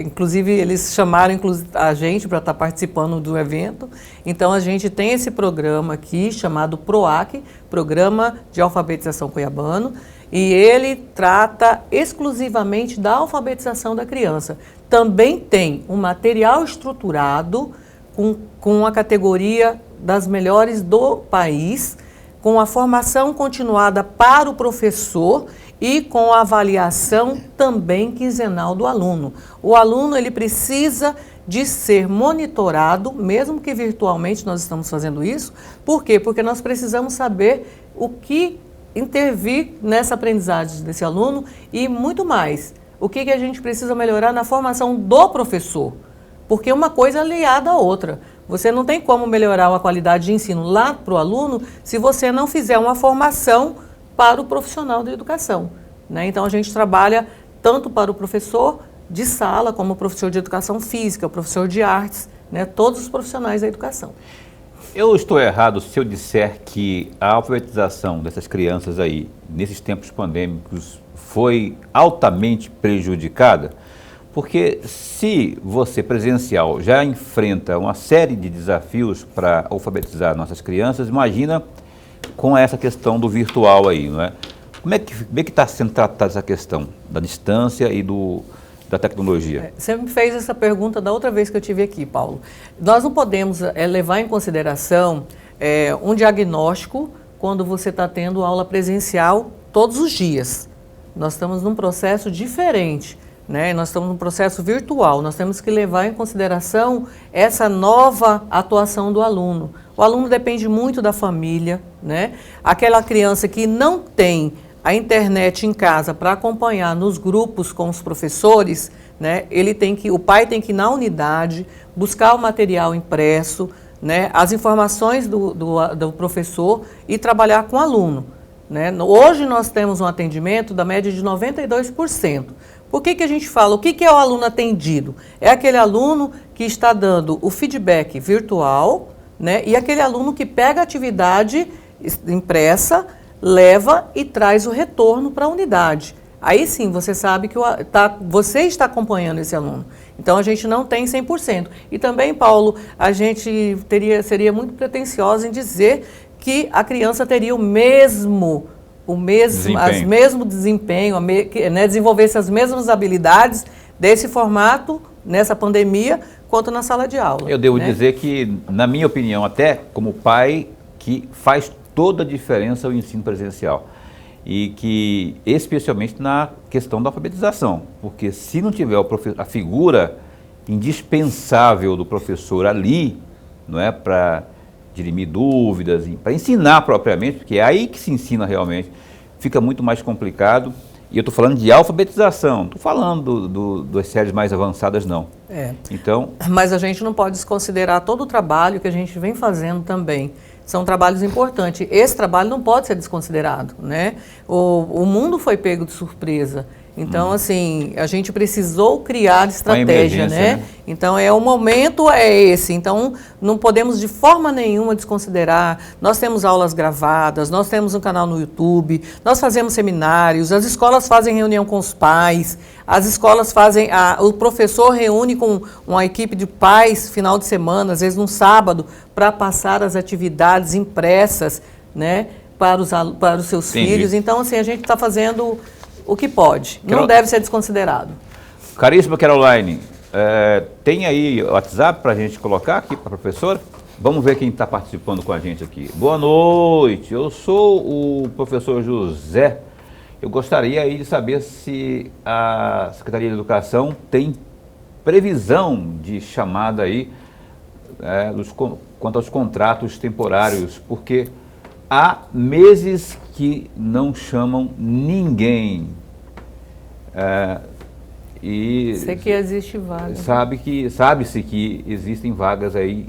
Speaker 3: Inclusive, eles chamaram a gente para estar participando do evento. Então, a gente tem esse programa aqui, chamado PROAC, Programa de Alfabetização Cuiabano, e ele trata exclusivamente da alfabetização da criança. Também tem um material estruturado com a categoria das melhores do país, com a formação continuada para o professor e com a avaliação também quinzenal do aluno. O aluno ele precisa de ser monitorado, mesmo que virtualmente nós estamos fazendo isso. Por quê? Porque nós precisamos saber o que intervir nessa aprendizagem desse aluno e muito mais. O que a gente precisa melhorar na formação do professor. Porque uma coisa é aliada à outra. Você não tem como melhorar a qualidade de ensino lá para o aluno se você não fizer uma formação para o profissional da educação, né? Então, a gente trabalha tanto para o professor de sala, como o professor de educação física, o professor de artes, né? Todos os profissionais da educação.
Speaker 1: Eu estou errado se eu disser que a alfabetização dessas crianças aí, nesses tempos pandêmicos, foi altamente prejudicada? Porque se você presencial já enfrenta uma série de desafios para alfabetizar nossas crianças, imagina com essa questão do virtual aí, não é? Como é que está sendo tratada essa questão da distância e da tecnologia?
Speaker 3: Você me fez essa pergunta da outra vez que eu estive aqui, Paulo. Nós não podemos levar em consideração um diagnóstico quando você está tendo aula presencial todos os dias. Nós estamos num processo diferente, né? Nós estamos num processo virtual. Nós temos que levar em consideração essa nova atuação do aluno. O aluno depende muito da família, né? Aquela criança que não tem a internet em casa para acompanhar nos grupos com os professores, né? O pai tem que ir na unidade, buscar o material impresso, né? As informações do professor e trabalhar com o aluno, né? Hoje nós temos um atendimento da média de 92%. Por que a gente fala? O que é o aluno atendido? É aquele aluno que está dando o feedback virtual, né? E aquele aluno que pega a atividade impressa, leva e traz o retorno para a unidade. Aí sim, você sabe que você está acompanhando esse aluno. Então, a gente não tem 100%. E também, Paulo, a gente seria muito pretensiosa em dizer que a criança teria o mesmo desempenho, né, desenvolvesse as mesmas habilidades desse formato, nessa pandemia, quanto na sala de aula.
Speaker 1: Eu devo dizer que, na minha opinião, até como pai, que faz toda a diferença o ensino presencial. E que, especialmente na questão da alfabetização, porque se não tiver a figura indispensável do professor ali, não é, para dirimir dúvidas, para ensinar propriamente, porque é aí que se ensina realmente, fica muito mais complicado. E eu estou falando de alfabetização, não estou falando das séries mais avançadas, não. Então,
Speaker 3: mas a gente não pode desconsiderar todo o trabalho que a gente vem fazendo também. São trabalhos importantes. Esse trabalho não pode ser desconsiderado, né? O mundo foi pego de surpresa. Então, assim, a gente precisou criar estratégia, né? Então, o momento é esse. Então, não podemos de forma nenhuma desconsiderar. Nós temos aulas gravadas, nós temos um canal no YouTube, nós fazemos seminários, as escolas fazem reunião com os pais, as escolas fazem, o professor reúne com uma equipe de pais final de semana, às vezes num sábado, para passar as atividades impressas, né, para os seus filhos. Então, assim, a gente está fazendo o que pode, não deve ser desconsiderado.
Speaker 1: Caríssima Caroline, tem aí o WhatsApp para a gente colocar aqui para a professora? Vamos ver quem está participando com a gente aqui. Boa noite, eu sou o professor José. Eu gostaria aí de saber se a Secretaria de Educação tem previsão de chamada aí quanto aos contratos temporários, porque há meses que não chamam ninguém.
Speaker 3: Sei que existe vaga.
Speaker 1: Sabe-se que existem vagas aí,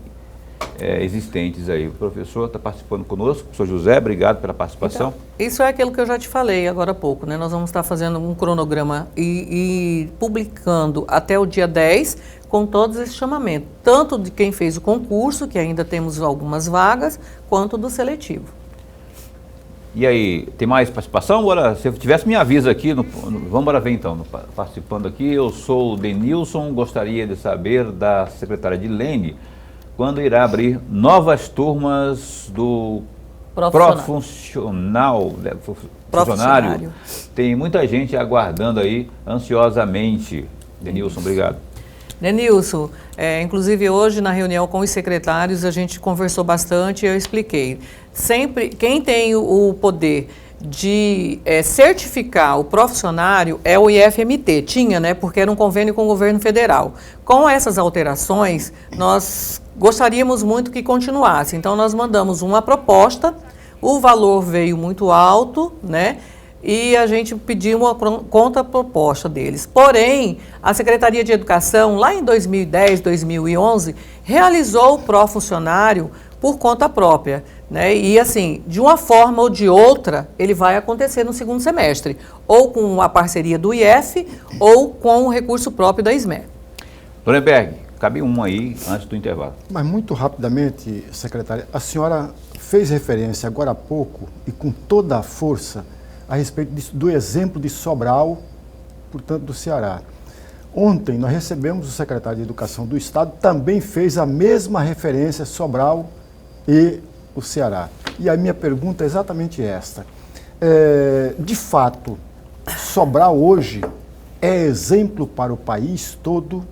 Speaker 1: existentes aí. O professor está participando conosco, professor José, obrigado pela participação.
Speaker 3: Então, isso é aquilo que eu já te falei agora há pouco, né? Nós vamos estar fazendo um cronograma e publicando até o dia 10 com todos esses chamamentos, tanto de quem fez o concurso, que ainda temos algumas vagas, quanto do seletivo.
Speaker 1: E aí, tem mais participação? Bora, se tivesse, me avisa aqui. Vamos embora ver então, participando aqui. Eu sou o Denilson, gostaria de saber da secretária Edilene quando irá abrir novas turmas do funcionário. Tem muita gente aguardando aí ansiosamente. Denilson, obrigado.
Speaker 3: Denilson, inclusive hoje na reunião com os secretários a gente conversou bastante e eu expliquei. Sempre, quem tem o poder de certificar o profissionário é o IFMT, tinha, né, porque era um convênio com o governo federal. Com essas alterações, nós gostaríamos muito que continuasse, então nós mandamos uma proposta, o valor veio muito alto, né, e a gente pediu uma contraproposta deles. Porém, a Secretaria de Educação, lá em 2010, 2011, realizou o pró-funcionário por conta própria, né? E assim, de uma forma ou de outra, ele vai acontecer no segundo semestre, ou com a parceria do IF, ou com o recurso próprio da SME.
Speaker 1: Lorenberg, cabe um aí antes do intervalo.
Speaker 2: Mas muito rapidamente, secretária, a senhora fez referência agora há pouco e com toda a força a respeito do exemplo de Sobral, portanto do Ceará. Ontem nós recebemos o secretário de Educação do Estado, também fez a mesma referência Sobral e o Ceará. E a minha pergunta é exatamente esta. De fato, Sobral hoje é exemplo para o país todo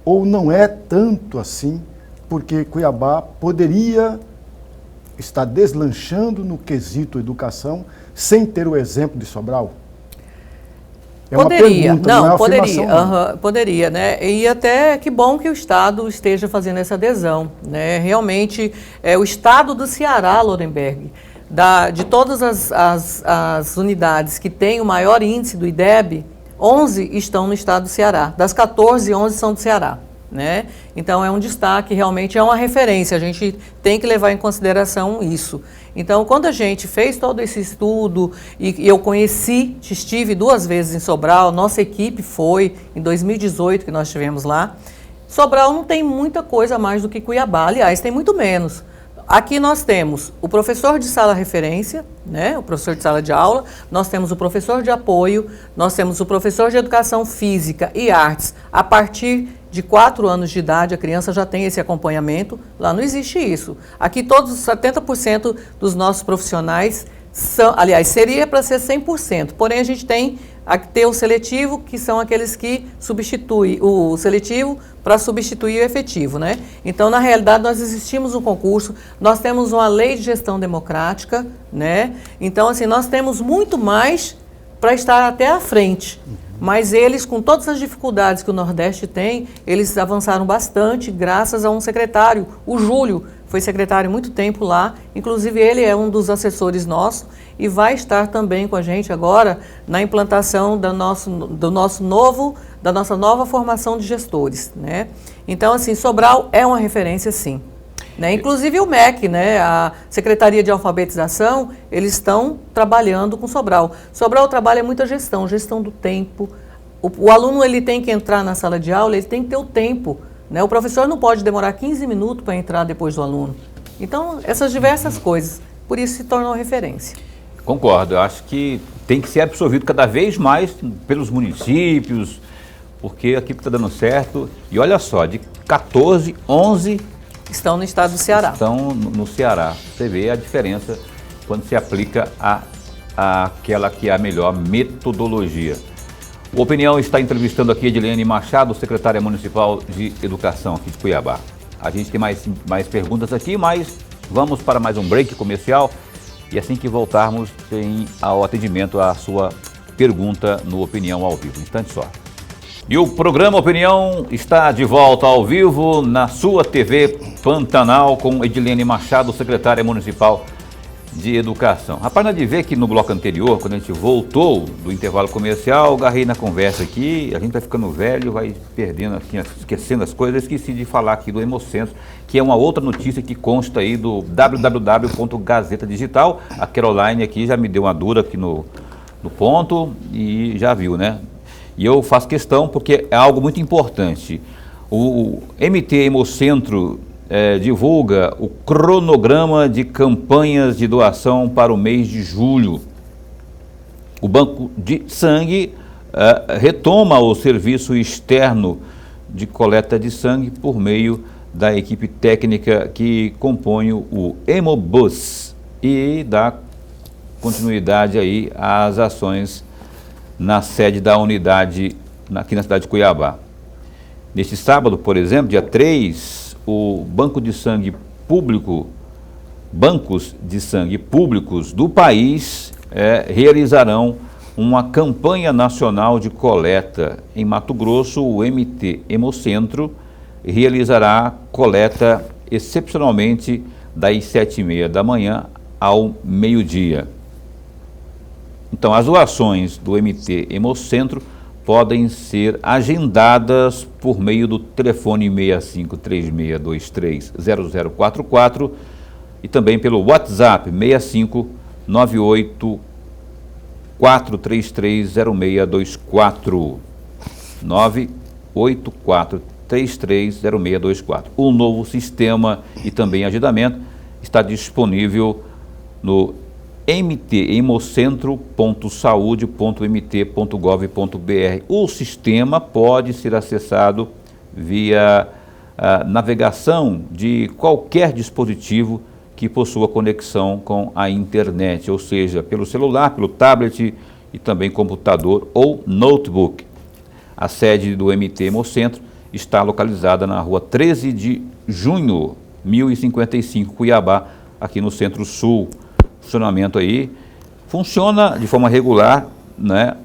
Speaker 2: ou não é tanto assim, porque Cuiabá poderia estar deslanchando no quesito educação sem ter o exemplo de Sobral? É
Speaker 3: poderia,
Speaker 2: uma pergunta, não é uma afirmação, não.
Speaker 3: Poderia, né? E até que bom que o Estado esteja fazendo essa adesão, né? Realmente, o Estado do Ceará, Lorenberg, de todas as unidades que têm o maior índice do IDEB, 11 estão no Estado do Ceará. Das 14, 11 são do Ceará, né? Então, é um destaque, realmente é uma referência, a gente tem que levar em consideração isso. Então, quando a gente fez todo esse estudo e eu estive 2 vezes em Sobral, nossa equipe foi em 2018 que nós estivemos lá. Sobral não tem muita coisa mais do que Cuiabá, aliás, tem muito menos. Aqui nós temos o professor de sala referência, né, o professor de sala de aula, nós temos o professor de apoio, nós temos o professor de educação física e artes. A partir de 4 anos de idade, a criança já tem esse acompanhamento, lá não existe isso. Aqui todos, 70% dos nossos profissionais são, aliás, seria para ser 100%, porém a gente tem a ter o seletivo, que são aqueles que substituem o seletivo para substituir o efetivo, né? Então, na realidade, nós existimos um concurso, nós temos uma lei de gestão democrática, né? Então, assim, nós temos muito mais para estar até à frente. Mas eles, com todas as dificuldades que o Nordeste tem, eles avançaram bastante graças a um secretário, o Júlio, foi secretário há muito tempo lá, inclusive ele é um dos assessores nossos e vai estar também com a gente agora na implantação da nossa nova formação de gestores, né? Então, assim, Sobral é uma referência, sim. Né? Inclusive o MEC, né? A Secretaria de Alfabetização, eles estão trabalhando com Sobral. Sobral trabalha muita gestão do tempo. O aluno ele tem que entrar na sala de aula, ele tem que ter o tempo. Né? O professor não pode demorar 15 minutos para entrar depois do aluno. Então, essas diversas coisas, por isso se tornou referência.
Speaker 1: Concordo, eu acho que tem que ser absorvido cada vez mais pelos municípios, porque aqui está dando certo. E olha só, de 14, 11...
Speaker 3: estão no estado do Ceará.
Speaker 1: Estão no Ceará. Você vê a diferença quando se aplica aquela que é a melhor metodologia. O Opinião está entrevistando aqui Edilene Machado, secretária municipal de Educação aqui de Cuiabá. A gente tem mais perguntas aqui, mas vamos para mais um break comercial e assim que voltarmos tem ao atendimento à sua pergunta no Opinião ao vivo. Um instante só. E o programa Opinião está de volta ao vivo na sua TV Pantanal com Edilene Machado, secretária municipal de Educação. Rapaz, nós de ver que no bloco anterior, quando a gente voltou do intervalo comercial, agarrei na conversa aqui, a gente vai ficando velho, vai perdendo, assim, esquecendo as coisas. Eu esqueci de falar aqui do Hemocentro, que é uma outra notícia que consta aí do www.gazeta digital. A Caroline aqui já me deu uma dura aqui no ponto e já viu, né? E eu faço questão porque é algo muito importante. O MT Hemocentro divulga o cronograma de campanhas de doação para o mês de julho. O Banco de Sangue retoma o serviço externo de coleta de sangue por meio da equipe técnica que compõe o Hemobus e dá continuidade aí às ações na sede da unidade aqui na cidade de Cuiabá. Neste sábado, por exemplo, dia 3, o Banco de Sangue Público bancos de sangue públicos do país realizarão uma campanha nacional de coleta. Em Mato Grosso, o MT Hemocentro realizará coleta excepcionalmente das 7h30 da manhã ao meio-dia. Então, as doações do MT Hemocentro podem ser agendadas por meio do telefone 6536230044 e também pelo WhatsApp 6598-433-0624. 98433-0624. O novo sistema e também agendamento está disponível no mthemocentro.saude.mt.gov.br. O sistema pode ser acessado via navegação de qualquer dispositivo que possua conexão com a internet, ou seja, pelo celular, pelo tablet e também computador ou notebook. A sede do MT Hemocentro está localizada na rua 13 de junho, 1055, Cuiabá, aqui no Centro-Sul. Funcionamento aí funciona de forma regular, né,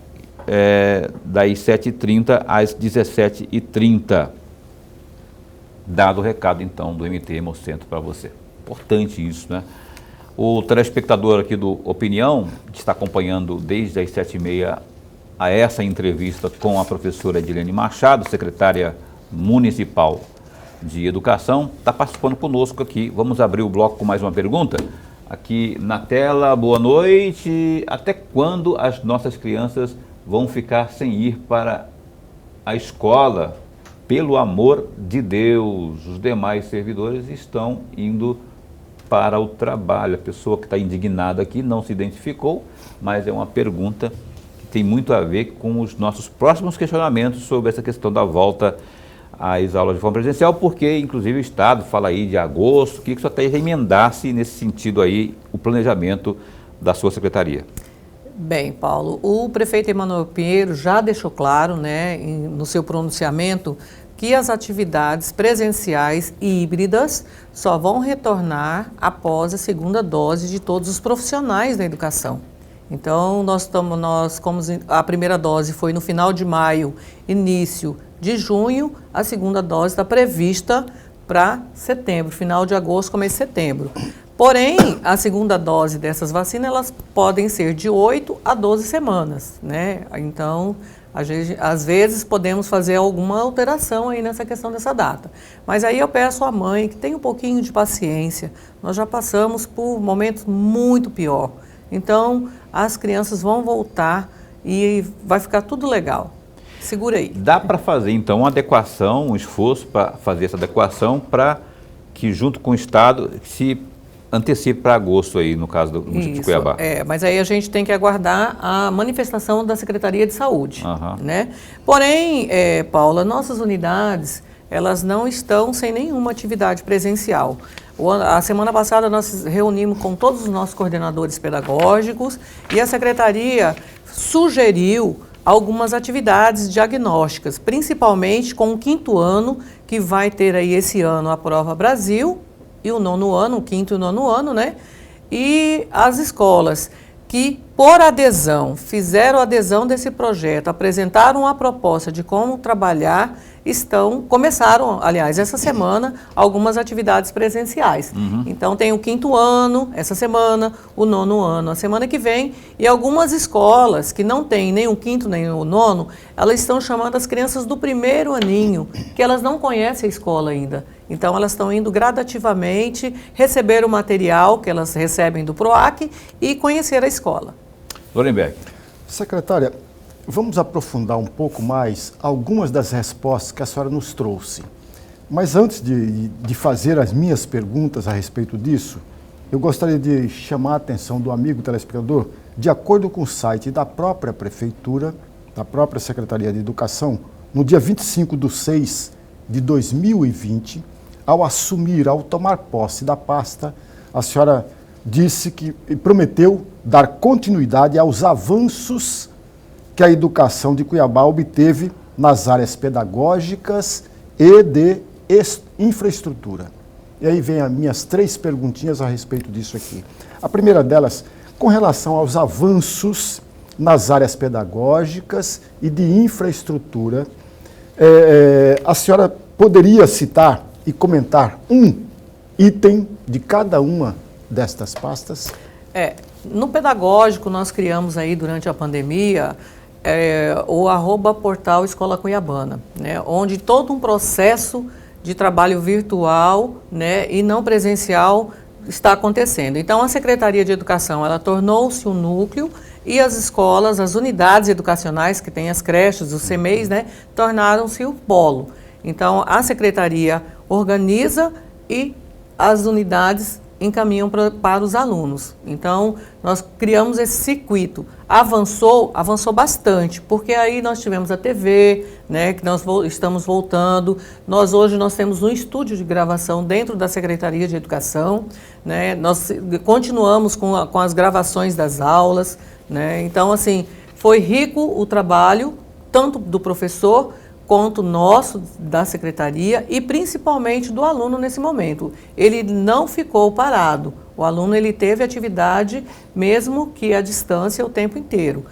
Speaker 1: das 7h30 às 17h30. Dado o recado, então, do MT Hemocentro para você. Importante isso, né? O telespectador aqui do Opinião, que está acompanhando desde as 7h30 a essa entrevista com a professora Edilene Machado, secretária municipal de Educação, está participando conosco aqui. Vamos abrir o bloco com mais uma pergunta. Aqui na tela, boa noite. Até quando as nossas crianças vão ficar sem ir para a escola? Pelo amor de Deus, os demais servidores estão indo para o trabalho. A pessoa que está indignada aqui não se identificou, mas é uma pergunta que tem muito a ver com os nossos próximos questionamentos sobre essa questão da volta às aulas de forma presencial, porque inclusive o Estado fala aí de agosto, que só até emendasse nesse sentido aí o planejamento da sua secretaria.
Speaker 3: Bem, Paulo, o prefeito Emanuel Pinheiro já deixou claro, né, no seu pronunciamento, que as atividades presenciais e híbridas só vão retornar após a segunda dose de todos os profissionais da educação. Então, a primeira dose foi no final de maio, início de junho, a segunda dose está prevista para setembro, final de agosto, começo de setembro. Porém, a segunda dose dessas vacinas, elas podem ser de 8 a 12 semanas, né? Então, às vezes podemos fazer alguma alteração aí nessa questão dessa data. Mas aí eu peço à mãe que tenha um pouquinho de paciência. Nós já passamos por momentos muito pior. Então, as crianças vão voltar e vai ficar tudo legal. Segura aí.
Speaker 1: Dá para fazer, então, uma adequação, um esforço para fazer essa adequação para que, junto com o Estado, se antecipe para agosto aí, no caso do município de Cuiabá.
Speaker 3: Mas aí a gente tem que aguardar a manifestação da Secretaria de Saúde, né? Porém, Paula, nossas unidades, elas não estão sem nenhuma atividade presencial. A semana passada nós reunimos com todos os nossos coordenadores pedagógicos e a Secretaria sugeriu algumas atividades diagnósticas, principalmente com o 5º ano, que vai ter aí esse ano a Prova Brasil, e o 9º ano, o 5º e o 9º ano, né? E as escolas que, por adesão, fizeram adesão desse projeto, apresentaram a proposta de como trabalhar, começaram, aliás, essa semana, algumas atividades presenciais. Então, tem o 5º ano, essa semana, o 9º ano, a semana que vem, e algumas escolas que não têm nem o 5º nem o 9º, elas estão chamando as crianças do 1º aninho, que elas não conhecem a escola ainda. Então, elas estão indo gradativamente receber o material que elas recebem do PROAC e conhecer a escola.
Speaker 1: Lorenberg.
Speaker 2: Secretária, vamos aprofundar um pouco mais algumas das respostas que a senhora nos trouxe. Mas antes de fazer as minhas perguntas a respeito disso, eu gostaria de chamar a atenção do amigo telespectador, de acordo com o site da própria Prefeitura, da própria Secretaria de Educação, no dia 25/6/2020, ao tomar posse da pasta, a senhora disse que prometeu dar continuidade aos avanços que a educação de Cuiabá obteve nas áreas pedagógicas e de infraestrutura. E aí vem as minhas 3 perguntinhas a respeito disso aqui. A primeira delas, com relação aos avanços nas áreas pedagógicas e de infraestrutura, a senhora poderia citar e comentar um item de cada uma destas pastas?
Speaker 3: No pedagógico, nós criamos aí durante a pandemia o @portal Escola Cuiabana, né, onde todo um processo de trabalho virtual, né, e não presencial está acontecendo. Então, a Secretaria de Educação, ela tornou-se um núcleo e as escolas, as unidades educacionais, que têm as creches, os CMEIs, né, tornaram-se o polo. Então, a Secretaria organiza e as unidades encaminham para os alunos. Então, nós criamos esse circuito. Avançou bastante, porque aí nós tivemos a TV, né, que nós estamos voltando. Hoje nós temos um estúdio de gravação dentro da Secretaria de Educação, né, nós continuamos com as gravações das aulas, né, então, assim, foi rico o trabalho, tanto do professor quanto nosso, da secretaria e principalmente do aluno nesse momento. Ele não ficou parado, o aluno ele teve atividade mesmo que à distância o tempo inteiro.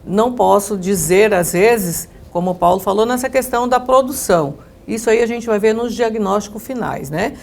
Speaker 3: Não posso dizer às vezes, como o Paulo falou, nessa questão da produção, isso aí a gente vai ver nos diagnósticos finais, né?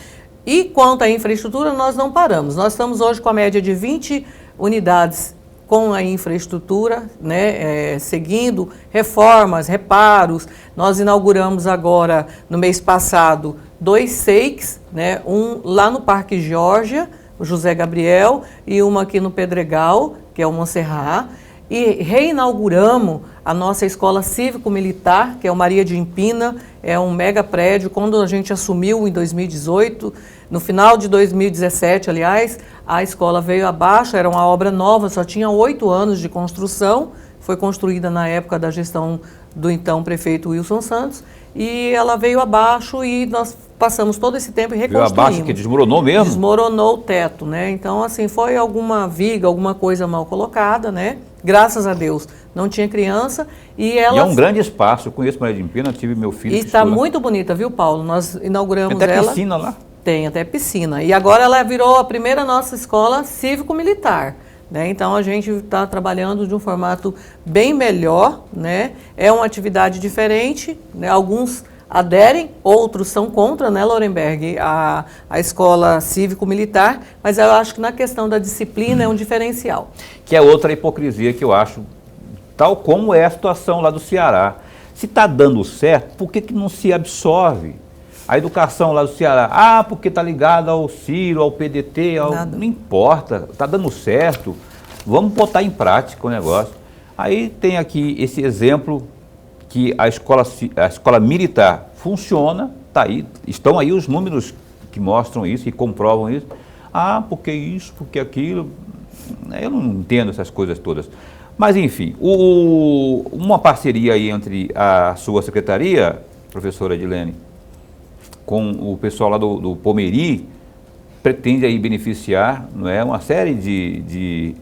Speaker 3: E quanto à infraestrutura, nós não paramos, nós estamos hoje com a média de 20 unidades com a infraestrutura, né, seguindo reformas, reparos. Nós inauguramos agora, no mês passado, 2 SEICs, né, um lá no Parque Geórgia, o José Gabriel, e uma aqui no Pedregal, que é o Montserrat, e reinauguramos a nossa escola cívico-militar, que é o Maria de Empina, é um mega prédio. Quando a gente assumiu em 2018, no final de 2017, aliás, a escola veio abaixo, era uma obra nova, só tinha 8 anos de construção, foi construída na época da gestão do então prefeito Wilson Santos, e ela veio abaixo e nós passamos todo esse tempo e reconstruímos.
Speaker 1: Veio abaixo, que desmoronou mesmo?
Speaker 3: Desmoronou o teto, né? Então, assim, foi alguma viga, alguma coisa mal colocada, né? Graças a Deus, não tinha criança e ela...
Speaker 1: E é um grande espaço, eu conheço Maria de Empina, tive meu filho...
Speaker 3: E está muito bonita, viu, Paulo? Nós inauguramos
Speaker 1: ela... Tem até
Speaker 3: ela...
Speaker 1: piscina lá?
Speaker 3: Tem, até piscina. E agora ela virou a primeira nossa escola cívico-militar, né? Então, a gente está trabalhando de um formato bem melhor, né? É uma atividade diferente, né? Alguns aderem, outros são contra, né, Lorenberg, a escola cívico-militar, mas eu acho que na questão da disciplina é um diferencial.
Speaker 1: Que é outra hipocrisia que eu acho, tal como é a situação lá do Ceará. Se está dando certo, por que não se absorve a educação lá do Ceará? Ah, porque está ligada ao Ciro, ao PDT, não importa, está dando certo, vamos botar em prática o negócio. Aí tem aqui esse exemplo que a escola militar funciona, tá aí, estão aí os números que mostram isso e comprovam isso. Ah, porque isso, porque aquilo, eu não entendo essas coisas todas. Mas, enfim, uma parceria aí entre a sua secretaria, professora Edilene, com o pessoal lá do Pomeri, pretende aí beneficiar, não é, uma série de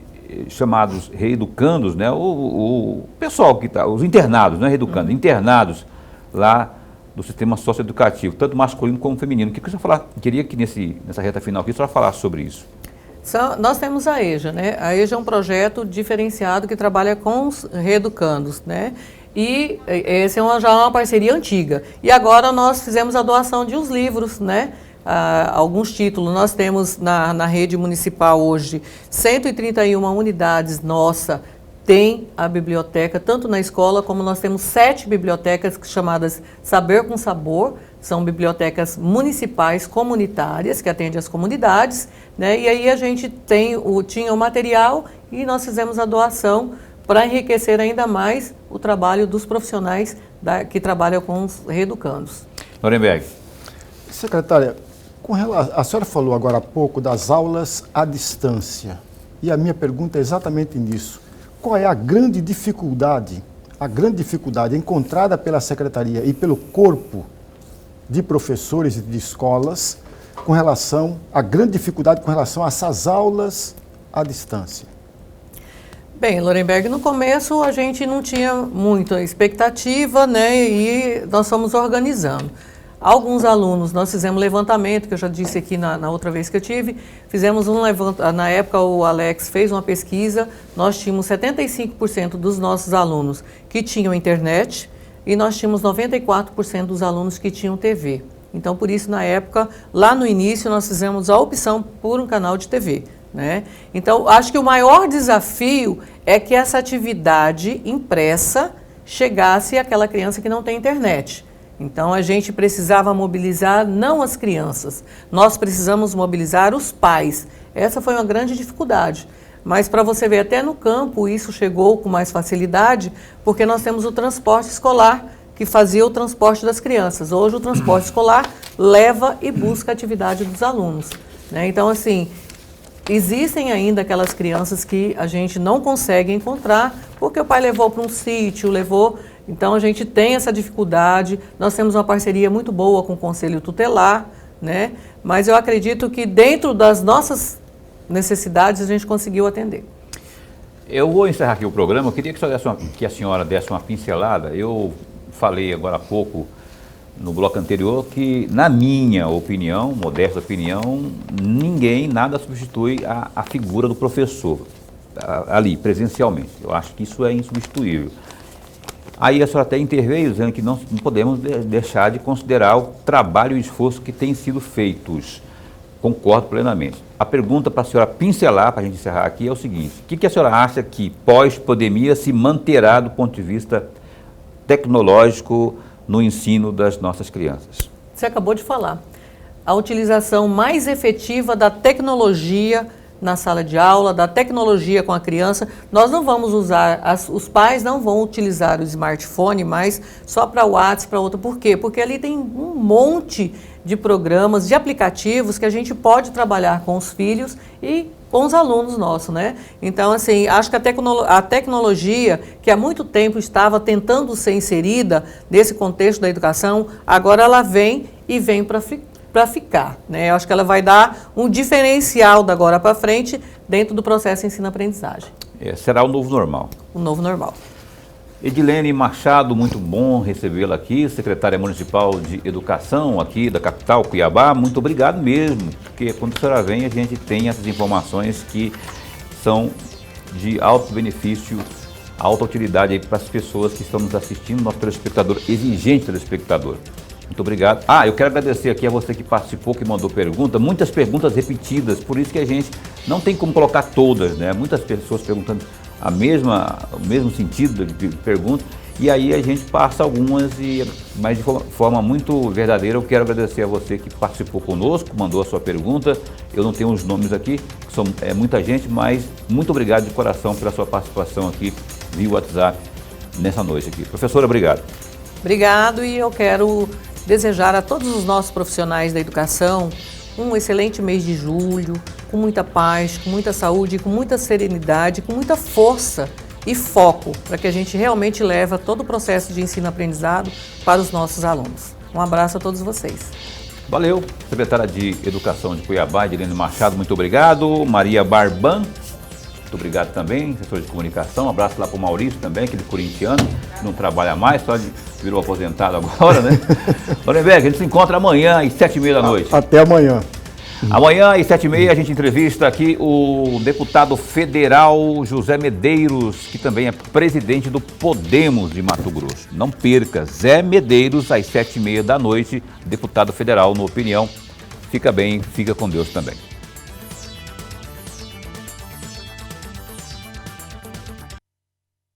Speaker 1: chamados reeducandos, né, o pessoal que está, os internados, não é reeducandos, internados lá do sistema socioeducativo, tanto masculino como feminino. O que você queria que nessa reta final aqui a senhora falasse sobre isso?
Speaker 3: Nós temos a EJA, né? A EJA é um projeto diferenciado que trabalha com os reeducandos, né? E essa é já uma parceria antiga. E agora nós fizemos a doação de uns livros, né? Alguns títulos. Nós temos na rede municipal hoje 131 unidades nossa, tem a biblioteca, tanto na escola como nós temos 7 bibliotecas chamadas Saber com Sabor, são bibliotecas municipais comunitárias que atendem as comunidades, né? E aí a gente tinha o material e nós fizemos a doação para enriquecer ainda mais o trabalho dos profissionais que trabalham com os reeducandos.
Speaker 1: Lorenberg.
Speaker 2: Secretária, a senhora falou agora há pouco das aulas à distância. E a minha pergunta é exatamente nisso. Qual é a grande dificuldade encontrada pela Secretaria e pelo corpo de professores e de escolas a grande dificuldade com relação a essas aulas à distância?
Speaker 3: Bem, Lorenberg, no começo a gente não tinha muita expectativa, né, e nós fomos organizando. Alguns alunos, nós fizemos levantamento, que eu já disse aqui na outra vez que eu tive, fizemos um levantamento, na época o Alex fez uma pesquisa, nós tínhamos 75% dos nossos alunos que tinham internet e nós tínhamos 94% dos alunos que tinham TV. Então, por isso, na época, lá no início, nós fizemos a opção por um canal de TV, né? Então, acho que o maior desafio é que essa atividade impressa chegasse àquela criança que não tem internet. Então, a gente precisava mobilizar não as crianças, nós precisamos mobilizar os pais. Essa foi uma grande dificuldade. Mas, para você ver, até no campo, isso chegou com mais facilidade, porque nós temos o transporte escolar, que fazia o transporte das crianças. Hoje o transporte escolar leva e busca a atividade dos alunos, né? Então, assim, existem ainda aquelas crianças que a gente não consegue encontrar porque o pai levou para um sítio, levou... Então, a gente tem essa dificuldade. Nós temos uma parceria muito boa com o Conselho Tutelar, né? Mas eu acredito que dentro das nossas necessidades a gente conseguiu atender.
Speaker 1: Eu vou encerrar aqui o programa. Eu queria que a senhora desse uma pincelada. Eu falei agora há pouco, no bloco anterior, que, na minha opinião, modesta opinião, nada substitui a figura do professor, ali, presencialmente. Eu acho que isso é insubstituível. Aí a senhora até interveio dizendo que não podemos deixar de considerar o trabalho e o esforço que têm sido feitos. Concordo plenamente. A pergunta para a senhora pincelar, para a gente encerrar aqui, é o seguinte: o que a senhora acha que pós-pandemia se manterá do ponto de vista tecnológico no ensino das nossas crianças?
Speaker 3: Você acabou de falar. A utilização mais efetiva da tecnologia na sala de aula, da tecnologia com a criança. Nós não vamos usar, os pais não vão utilizar o smartphone mais só para o WhatsApp, para outra. Por quê? Porque ali tem um monte de programas, de aplicativos que a gente pode trabalhar com os filhos e com os alunos nossos, né? Então, assim, acho que a tecnologia, que há muito tempo estava tentando ser inserida nesse contexto da educação, agora ela vem para ficar, né? Eu acho que ela vai dar um diferencial da agora para frente dentro do processo ensino-aprendizagem.
Speaker 1: Será o novo normal.
Speaker 3: O novo normal.
Speaker 1: Edilene Machado, muito bom recebê-la aqui, secretária municipal de educação aqui da capital, Cuiabá. Muito obrigado mesmo, porque quando a senhora vem a gente tem essas informações que são de alto benefício, alta utilidade para as pessoas que estão nos assistindo, nosso telespectador, exigente telespectador. Muito obrigado. Eu quero agradecer aqui a você que participou, que mandou pergunta, muitas perguntas repetidas, por isso que a gente não tem como colocar todas, né? Muitas pessoas perguntando o mesmo sentido de pergunta, e aí a gente passa algumas, mas de forma muito verdadeira. Eu quero agradecer a você que participou conosco, mandou a sua pergunta. Eu não tenho os nomes aqui, são muita gente, mas muito obrigado de coração pela sua participação aqui via WhatsApp nessa noite aqui. Professora, obrigado.
Speaker 3: Obrigado, e eu quero desejar a todos os nossos profissionais da educação um excelente mês de julho, com muita paz, com muita saúde, com muita serenidade, com muita força e foco, para que a gente realmente leve todo o processo de ensino-aprendizado para os nossos alunos. Um abraço a todos vocês.
Speaker 1: Valeu, secretária de Educação de Cuiabá, Edilene Machado, muito obrigado. Maria Barban, muito obrigado também, assessor de comunicação. Um abraço lá para o Maurício também, aquele corintiano, que não trabalha mais, só virou aposentado agora, né? Lorenberg, a gente se encontra amanhã às 7h30 da noite.
Speaker 2: Até amanhã.
Speaker 1: Amanhã às 7h30 a gente entrevista aqui o deputado federal José Medeiros, que também é presidente do Podemos de Mato Grosso. Não perca, Zé Medeiros às 7h30 da noite, deputado federal no Opinião. Fica bem, fica com Deus também.